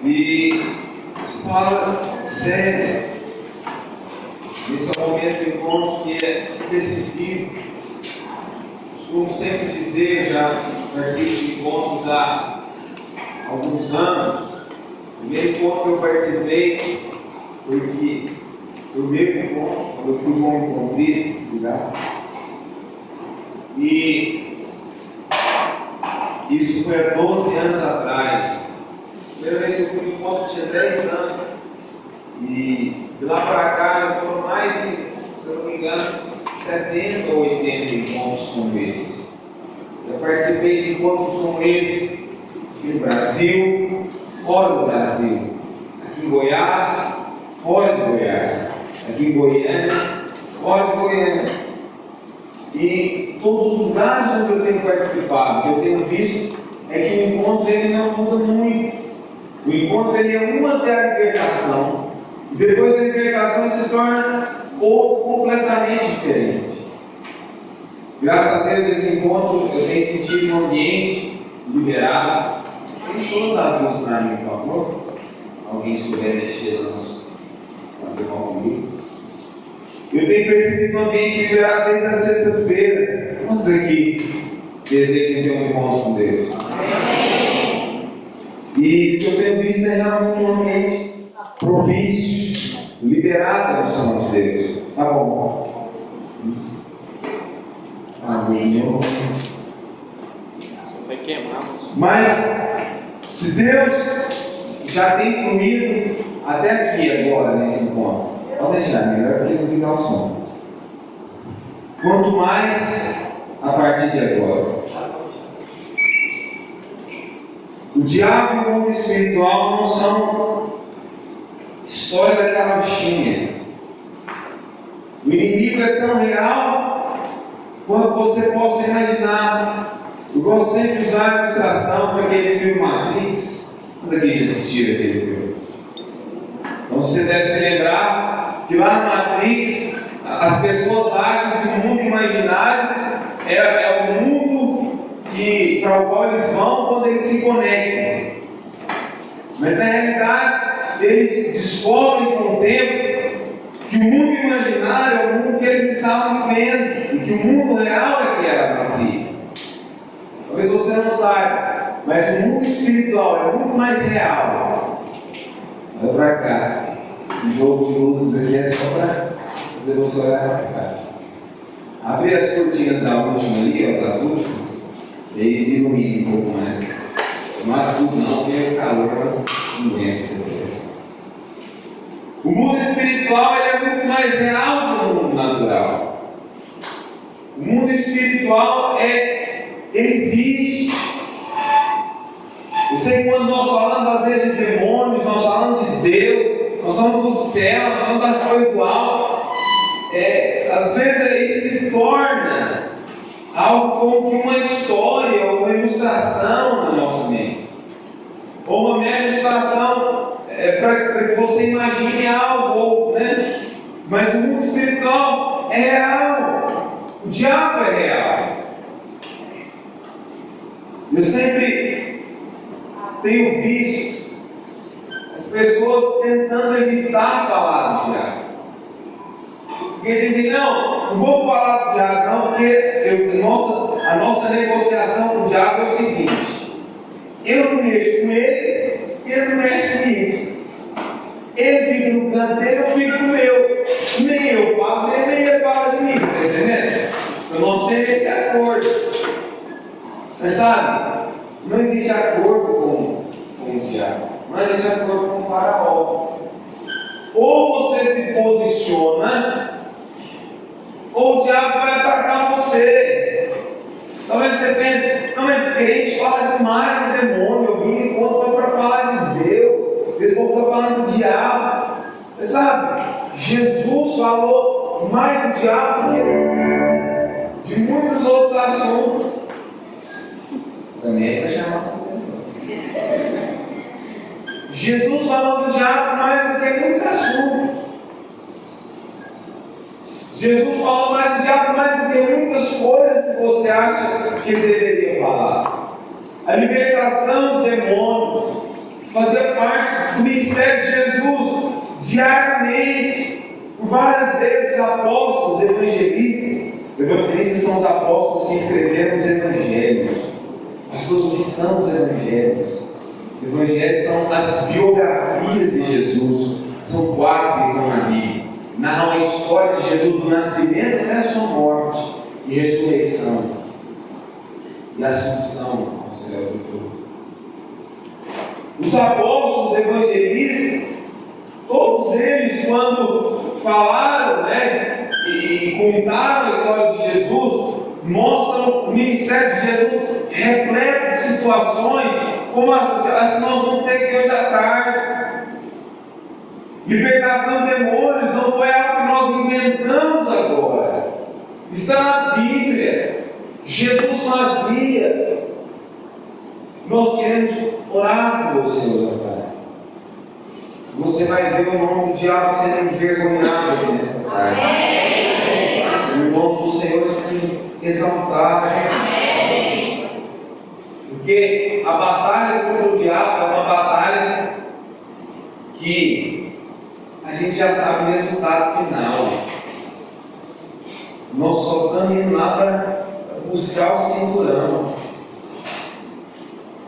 E fala sério. Esse é um momento de encontro que é decisivo. Como sempre dizer, já participo de encontros há alguns anos. O primeiro encontro que eu participei foi o meu encontro, quando eu fui como encontrista, e isso foi há 12 anos atrás. A primeira vez que eu fui no encontro eu tinha 10 anos. E de lá para cá foram mais de, se eu não me engano, 70 ou 80 encontros como esse. Eu participei de encontros como esse no Brasil, fora do Brasil, aqui em Goiás, fora de Goiás, aqui em Goiânia, fora de Goiânia. E todos os lugares onde eu tenho participado, que eu tenho visto, é que o encontro ele não muda muito. O encontro ele é uma até a libertação. E depois da libertação ele se torna outro completamente diferente. Graças a Deus, nesse encontro eu tenho sentido um ambiente liberado. Sente todas as luzes para mim, por favor. Alguém estiver mexendo comigo. Eu tenho percebido um ambiente liberado desde a sexta-feira. Quantos aqui desejam ter um encontro com Deus? Amém. E o que eu tenho visto é realmente um ambiente propício, liberado da unção de Deus. Tá bom? Mas, se Deus já tem fluído até aqui agora, nesse encontro, pode deixar, melhor que desligar o som. Quanto mais a partir de agora. O diabo e o mundo espiritual não são história da carochinha. O inimigo é tão real quanto você possa imaginar. Eu gosto sempre de usar a ilustração para aquele filme Matrix. Quantos aqui já assistiram aquele filme? Então você deve se lembrar que lá no Matrix as pessoas acham que o mundo imaginário é o mundo para o qual eles vão quando eles se conectam. Mas na realidade eles descobrem com o tempo que o mundo imaginário é o mundo que eles estavam vivendo e que o mundo real é que era a Matrix. Talvez você não saiba, mas o mundo espiritual é muito mais real. Olha para cá. Esse jogo de luzes aqui é só para fazer você olhar para cá. Abrir as cortinas da última ali, das últimas, e aí ilumina um pouco mais. Não há tudo não, porque o calor não entra. O mundo espiritual ele é muito mais real do mundo natural. O mundo espiritual ele existe. Eu sei que quando nós falamos às vezes de demônios, nós falamos de Deus, nós falamos do céu, nós falamos das coisas do alto, às vezes isso se torna algo como que uma história ou uma ilustração na nossa mente, ou uma mera ilustração para que você imagine algo, né? Mas o mundo espiritual é real, o diabo é real. Eu sempre tenho visto as pessoas tentando evitar falar do diabo. Porque dizem, não vou falar do diabo não, porque a nossa negociação com o diabo é o seguinte: eu não mexo com ele, ele não mexe comigo. Ele fica no canto dele, eu fico no meu. Nem eu falo dele, nem ele fala de mim, tá entendendo? Então nós temos esse acordo. Mas sabe, não existe acordo com o diabo, não existe acordo com o faraó. Ou você se posiciona, ou o diabo vai atacar você. Talvez você pense, não, mas crente fala demais do demônio, eu vim enquanto foi para falar de Deus, eles vão ficar falando do diabo. Mas sabe, Jesus falou mais do diabo do que de muitos outros assuntos. Isso também é para chamar a sua atenção. Jesus falou do diabo mais do que muitos assuntos. Jesus falou mais do diabo mais do que muitas coisas que você acha que deveria falar. A libertação dos demônios, fazia parte do ministério de Jesus diariamente. Por várias vezes os apóstolos, evangelistas são os apóstolos que escreveram os evangelhos, as pessoas que são os evangelhos. Os evangelhos são as biografias de Jesus, são 4 que estão na Bíblia, narram a história de Jesus do nascimento até a sua morte e ressurreição e assunção ao céu do todo. Os apóstolos evangelistas, todos eles, quando falaram, e contaram a história de Jesus, mostram o ministério de Jesus repleto de situações como as que nós vamos ter aqui hoje à tarde. Libertação de demônios não foi algo que nós inventamos agora, está na Bíblia. Jesus fazia. Nós queremos orar por você hoje à tarde. Você vai ver o nome do diabo sendo envergonhado aqui nessa tarde. O nome do Senhor sendo exaltado. Porque a batalha contra o diabo é uma batalha que a gente já sabe o resultado final. Nós só estamos indo lá para buscar o cinturão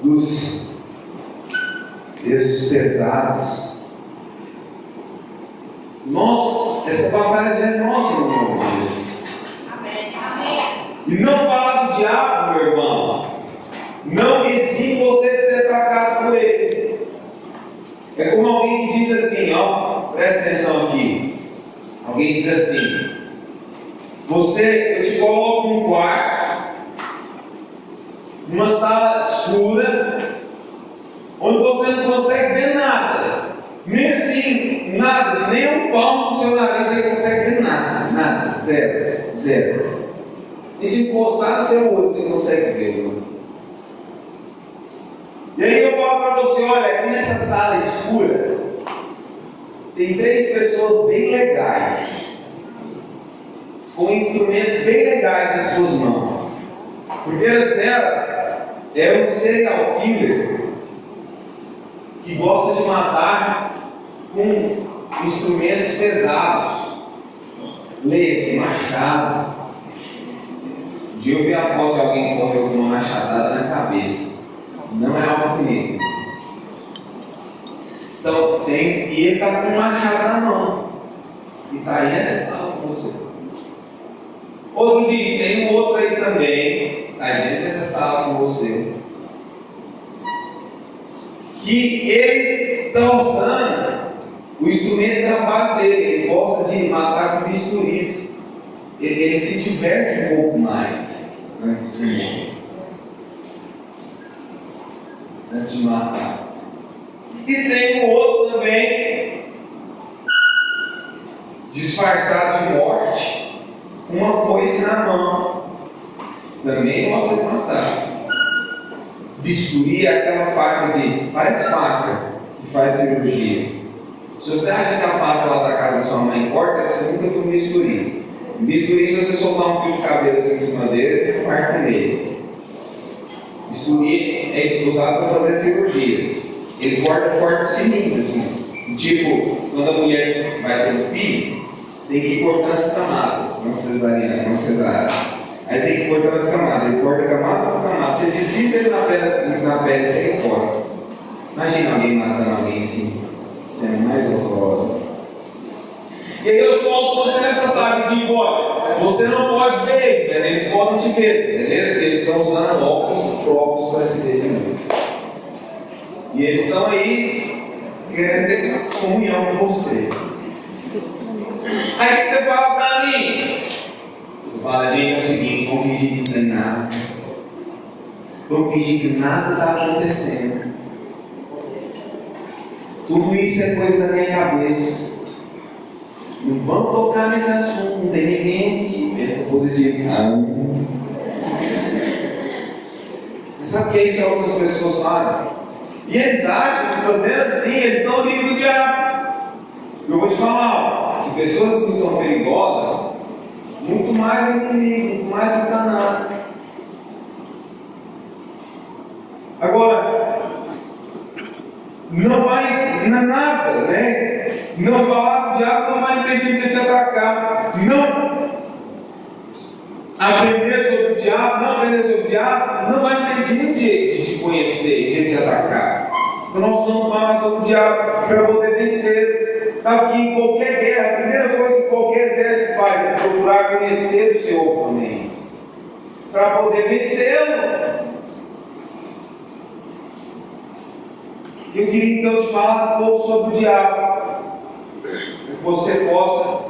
dos pesos pesados. Essa batalha já é nossa, meu irmão. E não falar do diabo, meu irmão, não exime você de ser atacado por ele. É como alguém que diz assim, presta atenção aqui. Alguém diz assim: eu te coloco num quarto, numa sala escura, onde você não consegue ver nada. Nem assim, nada, assim, nem um palmo do seu nariz você consegue ver nada, zero. E se encostar no seu olho, você consegue ver, mano. E aí eu falo para você: olha, aqui nessa sala escura tem 3 pessoas bem legais, com instrumentos bem legais nas suas mãos. A primeira delas é um serial killer que gosta de matar com instrumentos pesados. Leia-se machado. Um dia eu vi a foto de alguém que morreu com uma machadada na cabeça. Não é algo bonito. Então, e ele está com um machado na mão. E está aí nessa sala com você. Outro diz: tem um outro aí também, está aí dentro dessa sala com você, que ele está usando o instrumento de trabalho dele. Ele gosta de matar com bisturis. Ele se diverte um pouco mais antes de matar. E tem um outro também, disfarçado de morte, com uma foice na mão. Também gosta de matar. Bisturi é aquela faca parece faca que faz cirurgia. Se você acha que a faca lá da casa da sua mãe corta, você nunca tem um bisturi. Bisturi, se você soltar um fio de cabelo assim em cima dele, ele marca nele. Bisturi é usado para fazer cirurgias. Ele corta cortes fininhos assim. Tipo, quando a mulher vai ter um filho, tem que ir cortando as camadas. Uma cesárea. Aí tem que cortar as camadas. Ele corta camada por camada. Você desliza ele na pele, você corta. Imagina alguém matando alguém assim, sendo mais horrorosa. E aí eu solto você nessa sala e digo: olha, você não pode ver eles, mas eles podem te ver, beleza? Porque eles estão usando óculos para se ver também. E eles estão aí querendo ter comunhão com você. Aí o que você fala para mim? Você fala: gente, é o seguinte, vamos fingir que não tem nada. Vamos fingir que nada está acontecendo. Tudo isso é coisa da minha cabeça. Não vamos tocar nesse assunto, não tem ninguém aqui. Pensa positivo. Você sabe o que é isso que algumas pessoas fazem? E eles acham que fazendo assim, eles estão livres do diabo. Eu vou te falar, se pessoas assim são perigosas, muito mais do inimigo, muito mais Satanás. Agora, não vai nada, né? Não falar com o diabo não vai impedir de te atacar. Não aprender sobre o diabo, não vai impedir de te conhecer, de te atacar. Então nós vamos falar sobre o diabo para poder vencer. Sabe que em qualquer guerra, a primeira coisa que qualquer exército faz é procurar conhecer o seu oponente, para poder vencê-lo. Eu queria então te falar um pouco sobre o diabo, para que você possa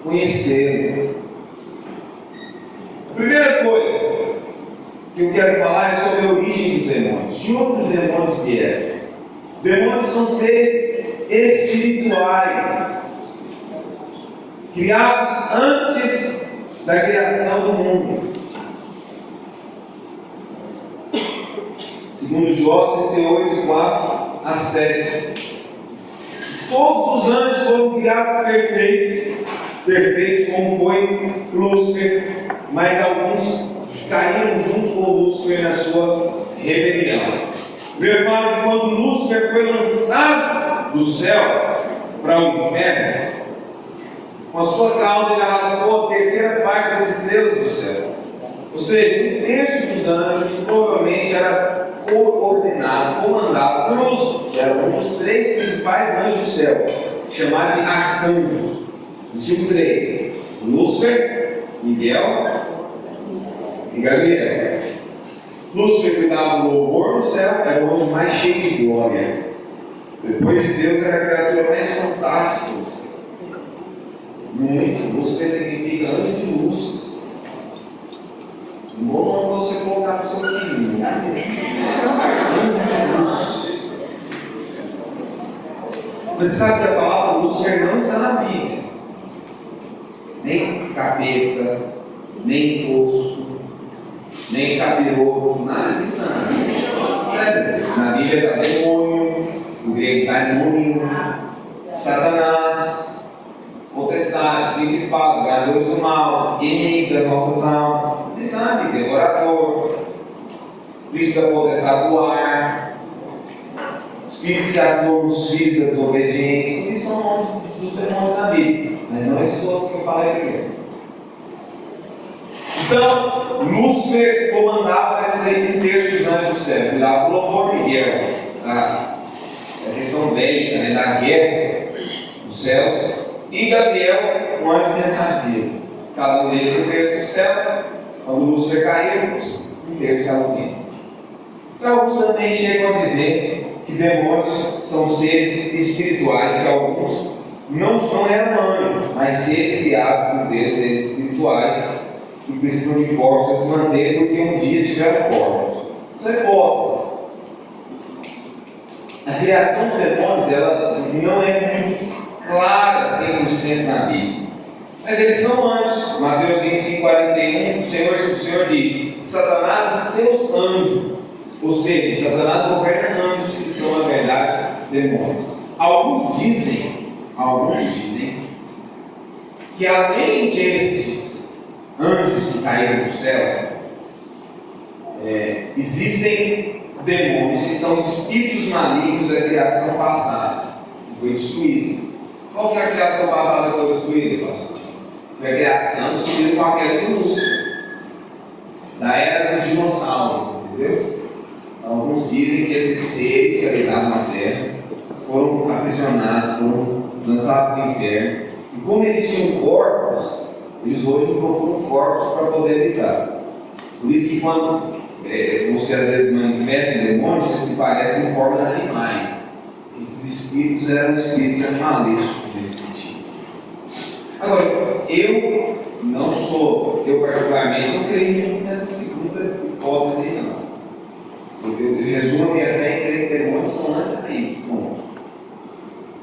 conhecê-lo. A primeira coisa que eu quero falar é sobre a origem dos demônios. De onde os demônios vieram? Demônios são seres espirituais, criados antes da criação do mundo. Segundo Jó 38, 4 a 7. Todos os anjos foram criados perfeitos como foi Lúcifer, mas alguns caíram junto com Lúcifer na sua rebelião. Meu fala que quando Lúcifer foi lançado do céu para o inferno, com a sua cauda ele arrastou a terceira parte das estrelas do céu. Ou seja, um terço dos anjos provavelmente era coordenado, comandado por Lúcifer, que era um dos três principais anjos do céu, chamado de arcanjos. Existiam três: Lúcifer, Miguel e Gabriel. Lúcifer cuidava do louvor no céu, era o anjo mais cheio de glória. Depois de Deus, era a criatura mais fantástica. Muito. Lúcifer significa anjo de luz. Um bom nome você colocar no seu filho. Anjo de luz. Você sabe que a palavra Lúcifer não está na Bíblia. Nem capeta, nem tosco, nem capiroto, nada disso na Bíblia. Na Bíblia está demônio, o grego está demônio, Satanás, potestade, principado, ganhadores do mal, inimigo das nossas almas. Isso está na Bíblia, devorador, príncipe da potestade do ar, espíritos que atuam nos filhos da desobediência. Tudo isso são nomes dos demônios na Bíblia, mas não esses outros que eu falei aqui. Então, Lúcifer comandava um terço dos anjos do céu, cuidava do louvor de guerra, a questão bélica, né, da guerra dos céus, e Gabriel, o anjo mensageiro. Cada um deles um terço do céu. Quando Lúcifer caiu, um terço cada um. Então, alguns também chegam a dizer que demônios são seres espirituais, que alguns não eram anjos, mas seres criados por Deus, seres espirituais, que precisam de corpos para se manter, porque um dia tiveram corpos. Isso é hipótese. A criação dos demônios ela não é muito clara 100% na Bíblia. Mas eles são anjos. Mateus 25, 41, o Senhor diz: Satanás e seus anjos. Ou seja, Satanás governa anjos que são, na verdade, demônios. Alguns dizem que além desses anjos que caíram do céu, existem demônios que são espíritos malignos da criação passada, que foi destruída. Qual que é a criação passada que foi destruída, pastor? Foi a criação destruída com a queda de Lúcifer, da era dos dinossauros, entendeu? Alguns dizem que esses seres que habitavam na terra foram aprisionados, foram lançados no inferno, e como eles tinham corpos, eles hoje não procuram corpos para poder habitar. Por isso que quando você às vezes manifesta demônios, você se parece com formas animais. Esses espíritos eram espíritos animalescos nesse sentido. Agora, eu particularmente não creio muito nessa segunda hipótese aí não. Eu resumo a minha fé em crer que demônios são lança-caídos.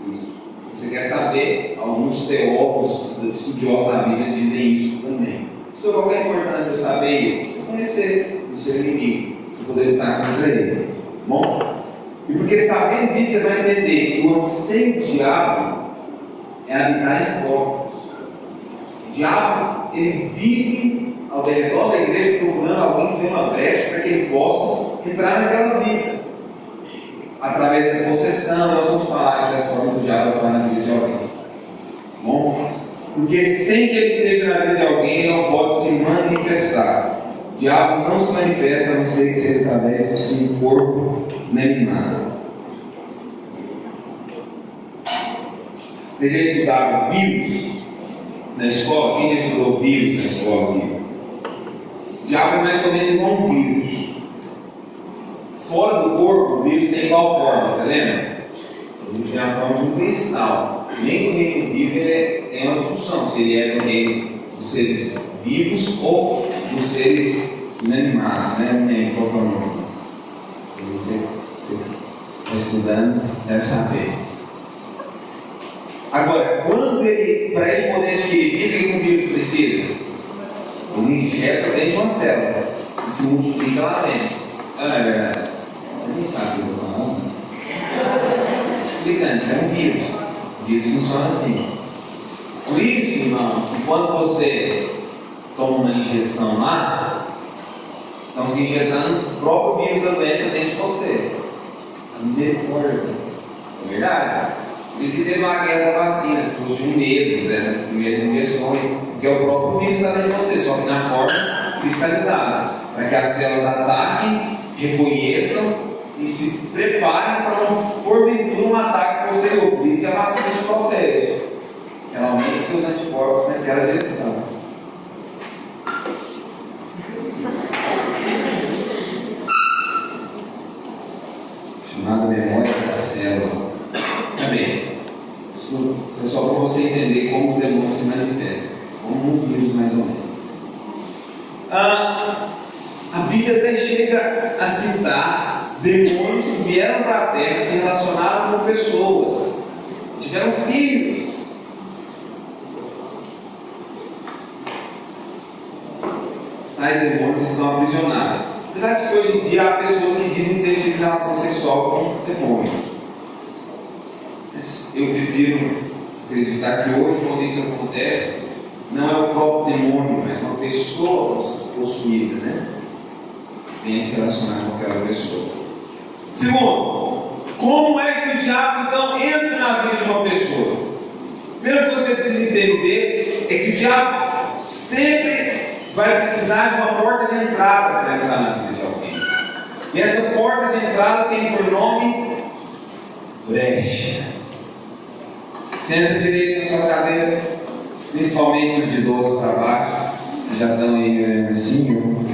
Isso. Você quer saber? Alguns teólogos, estudiosos da Bíblia dizem isso também. Isso é qualquer importância eu saber isso. Você conhecer o seu inimigo, você poder lutar contra ele. Bom? E porque sabendo disso, você vai entender que o anseio do diabo é habitar em corpos. O diabo, ele vive ao redor da igreja procurando alguém que dê uma brecha para que ele possa entrar naquela vida. através da possessão. Nós vamos falar das formas do diabo atuar na vida de alguém. Bom? Porque sem que ele esteja na vida de alguém, ele não pode se manifestar. O diabo não se manifesta a não ser que seja através de um corpo inanimado. Você já estudava vírus na escola? Quem já estudou vírus na escola? O diabo é mais ou menos igual um vírus. Fora do corpo, o vírus tem igual forma, você lembra? O vírus tem a forma de um cristal. Nem no reino vivo é uma discussão se ele é do reino dos seres vivos ou dos seres inanimados, né? Tem qual é o nome? Você está estudando, deve saber. Agora, para ele poder adquirir vida, o que um vírus precisa? Ele injeta dentro de uma célula e se multiplica lá dentro. Não é verdade? Você nem sabe o que eu estou falando. Explicando, isso é um vírus. O vírus funciona assim. Por isso, irmãos, quando você toma uma injeção lá, estão se injetando o próprio vírus da doença dentro de você. A misericórdia. É verdade? Por isso que teve uma guerra da vacina, as pessoas tinham medo, né, nas primeiras injeções, porque o próprio vírus está dentro de você, só que na forma cristalizada, para que as células ataquem, reconheçam e se preparem para porventura um ataque posterior. Por isso que a vacina te protege. Ela aumenta seus anticorpos naquela direção. Chamada memória da célula. Também. Isso é só para você entender como os demônios se manifestam. Como um vírus, mais ou menos. A Bíblia até chega a citar demônios que vieram para a terra, se relacionaram com pessoas, tiveram filhos. Tais demônios estão aprisionados. Apesar de que hoje em dia há pessoas que dizem ter tido relação sexual com demônios. Mas eu prefiro acreditar que hoje, quando isso acontece, não é o próprio demônio, mas uma pessoa possuída, né? Tem se relacionar com aquela pessoa. Segundo, como é que o diabo então entra na vida de uma pessoa? Primeiro que você precisa entender é que o diabo sempre vai precisar de uma porta de entrada para entrar na vida de alguém. E essa porta de entrada tem por nome brecha. Senta direito na sua cadeira, principalmente os de 12 para baixo, que já estão aí assim.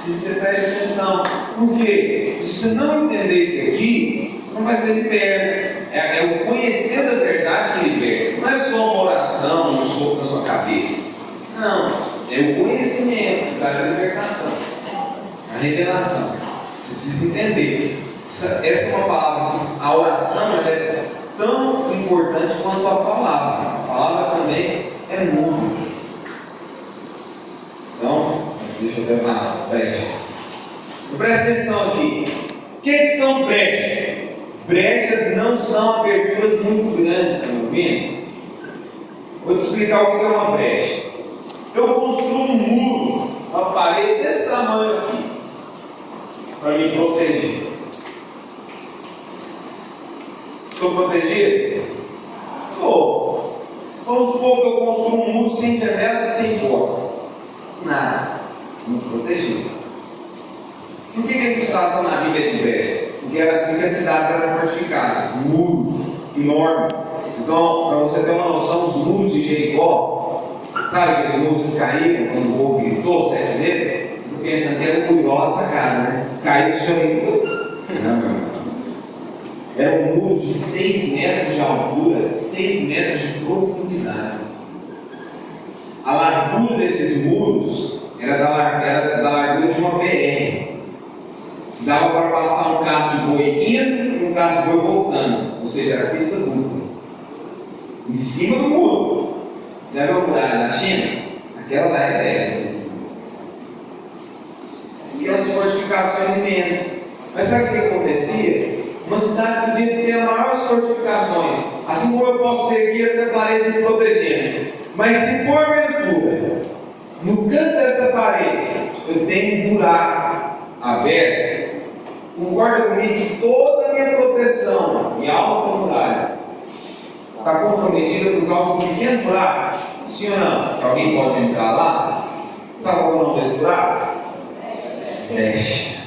Se você presta atenção, por quê? Se você não entender isso aqui, você não vai ser liberto. É o conhecer da verdade que liberta. Não é só uma oração, um sopro na sua cabeça. Não, é o conhecimento que traz a libertação, a revelação. Você precisa entender. Essa é uma palavra que a oração é tão importante quanto a palavra. A palavra também é mundo. Então, deixa eu ver uma brecha. Presta atenção aqui. O que são brechas? Brechas não são aberturas muito grandes, está me ouvindo? Vou te explicar o que é uma brecha. Eu construo um muro, uma parede desse tamanho aqui, para me proteger. Estou protegido? Estou. Vamos supor que eu construo um muro sem janelas e sem porta. Nada. Muito protegido. Por que a ilustração na Bíblia é de brechas? Porque era assim que as cidades eram fortificadas. Muros enormes. Então, para você ter uma noção, os muros de Jericó, sabe aqueles muros que caíram quando o povo gritou 7 vezes? Estou pensando que era curiosa a cara, né? Caiu o chão e não, meu irmão. Eram muros de 6 metros de altura, 6 metros de profundidade. A largura desses muros era da largura de uma BR. Dava para passar um carro de boi indo e um carro de boi voltando. Ou seja, era pista dupla. Em cima do muro. Já viu a muralha na China? Aquela lá é velha. E as fortificações imensas. Mas sabe o que acontecia? Uma cidade podia ter as maiores fortificações. Assim como eu posso ter aqui essa parede me protegendo. Mas se porventura, no canto dessa parede, eu tenho um buraco aberto, Concorda comigo que toda a minha proteção e alta muralha está comprometida por causa de um pequeno buraco? Sim ou não? Alguém pode entrar lá? Sabe qual é o nome desse buraco? Brecha.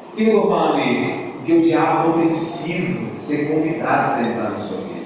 Por que eu estou falando isso? Porque o diabo não precisa ser convidado para entrar na sua vida.